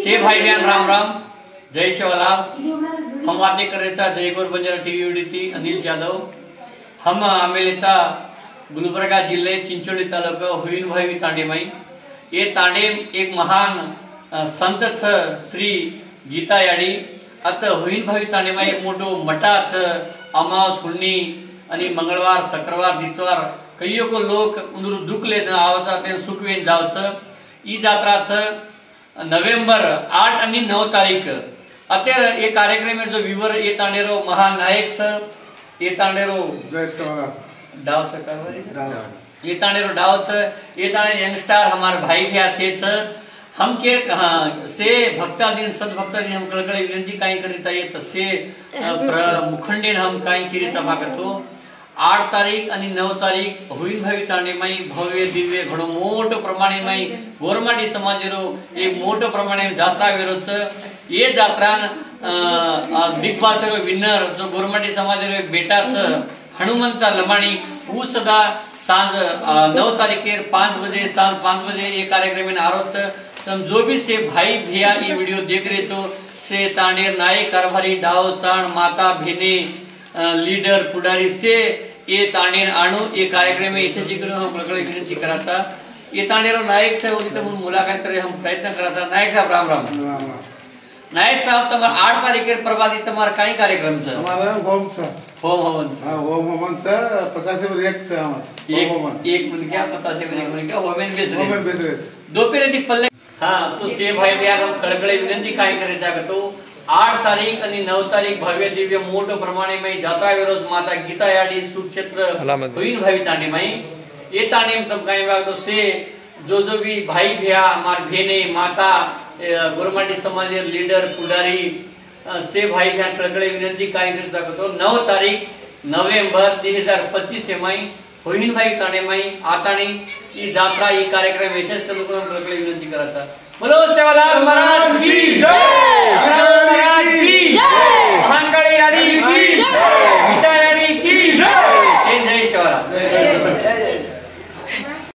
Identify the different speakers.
Speaker 1: से भाई बहन राम राम, जय शिवलाल। हम बातें कर रहे जय गोर बंजारा टीव्ही अनिल जाधव। हम आमेलेचा गुलबर्गा जिल्हे चिंचोली तालुका हुईन भाई तांडेमाई। ये तांडेम एक महान संत श्री गीता याडी आता हुईन भाई तांडेमाई एक मोठो मठा अमावस हुंडी आणि मंगळवार शुक्रवार दितवार कईयो को लोक उंदरू दुख लेत आवता ते सुखवेन जावचं। ई जात्राच नोव्हेंबर 8 आणि 9 तारीख अत्यार ये कार्यक्रम में जो विवर ये तांडेरो महानायक छ ये तांडेरो डाव छ करवारी ये तांडेरो डाव छ ये तांडे यंगस्टर हमार भाई भैया से छ हम के से भक्ता दिन सद्भक्ता दिन हम कळकळी विनंती काही करीता येत से मुखंडेन हम काही करीता मागतो। 8 तारीख आणि 9 तारीख हुईन भाई तांडेमाई भव्य दिव्य घणो मोठो प्रमाणे माई गोरमाटी समाजेरो एक मोठो प्रमाणे जात्रा वेरोच। ये जात्रान बिग बॉस रो विनर जो गोरमाटी समाजेरो एक बेटा छ हनुमंता लमाणी वो सदा सांज 9 तारीख 5 बजे सांज 5 बजे ये कार्यक्रम में आरो छ। तम जो भी से भाई भैया ये वीडियो देख रहे तो से तांडेर नायक कारभारी डाव ताण माता भेने लीडर पुडारी से ये तांडेर आणू ये कार्यक्रम में इसे जिक्र हम कळकळी विनंती कराता। ये तांडेरो नायक से उनसे मुलाकात करे हम प्रयत्न कराता। नायक साहब राम राम। नायक साहब तमार 8 तारीख प्रभाती तमार काई कार्यक्रम छ?
Speaker 2: हमारा होम छ
Speaker 1: होम हवन।
Speaker 2: हां होम हवन छ 50 वर एक छ हमार
Speaker 1: एक मन क्या 50 वर एक मन क्या होमेन बेस दोपहर दी पल्ले। हां तो से भाई भैया हम कळकळी विनंती काय करे जागतो 8 तारीख आणि 9 तारीख भव्य दिव्य मोठो प्रमाणे में जात्रा विरोध माता गीता याडी सुक्षेत्र हुईन भाई तांडेमाई ये तांडेम सब काय बाग तो से जो भी भाई भैया हमार भेने माता गोरमाटी समाज लीडर पुडारी से भाई बहन कळकळी विनंती काय करे जागतो 9 तारीख नोव्हेंबर 2025 माई हुईन भाई तांडेमाई आतानी ई जात्रा ई कार्यक्रम यशस्वी करून कळकळी विनंती कराता। बोलो सेवालाल महाराज की जय, महाराज की जय।